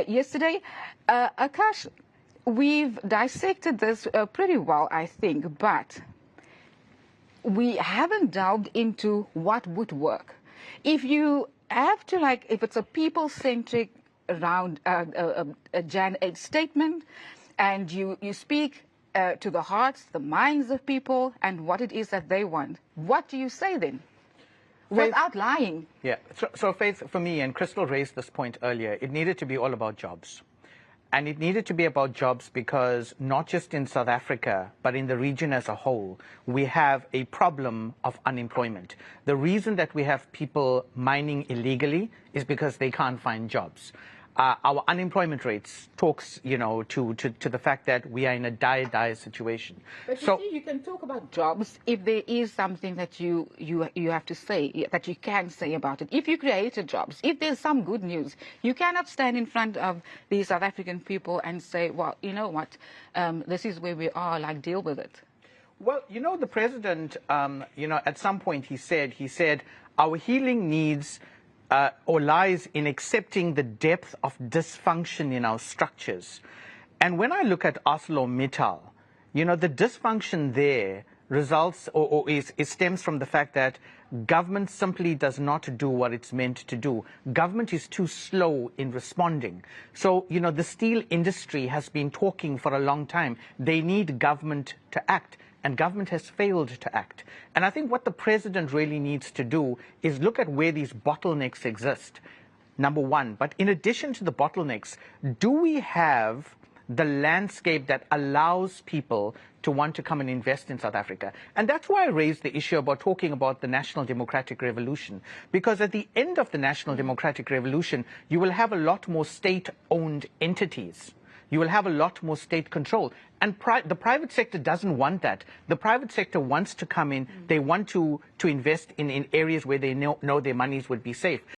yesterday. Aakash, we've dissected this pretty well, I think, but we haven't delved into what would work. If you have to, if it's a people-centric around a Jan 8 statement, and you speak to the hearts, the minds of people, and what it is that they want, what do you say then? Without lying. Yeah. So Faith, for me, and Crystal raised this point earlier, it needed to be all about jobs. And it needed to be about jobs because not just in South Africa, but in the region as a whole, we have a problem of unemployment. The reason that we have people mining illegally is because they can't find jobs. Our unemployment rates talks, to the fact that we are in a dire situation. But you see, you can talk about jobs if there is something that you have to say, that you can say about it. If you created jobs, if there's some good news, you cannot stand in front of the South African people and say, well, you know what, this is where we are, deal with it. Well, the president, at some point he said, our healing needs or lies in accepting the depth of dysfunction in our structures. And when I look at ArcelorMittal, the dysfunction there results or stems from the fact that government simply does not do what it's meant to do. Government is too slow in responding. So, the steel industry has been talking for a long time. They need government to act. And government has failed to act. And I think what the president really needs to do is look at where these bottlenecks exist, number one. But in addition to the bottlenecks, do we have the landscape that allows people to want to come and invest in South Africa? And that's why I raised the issue about talking about the National Democratic Revolution. Because at the end of the National Democratic Revolution, you will have a lot more state-owned entities. You will have a lot more state control. And the private sector doesn't want that. The private sector wants to come in. They want to invest in areas where they know their monies would be safe.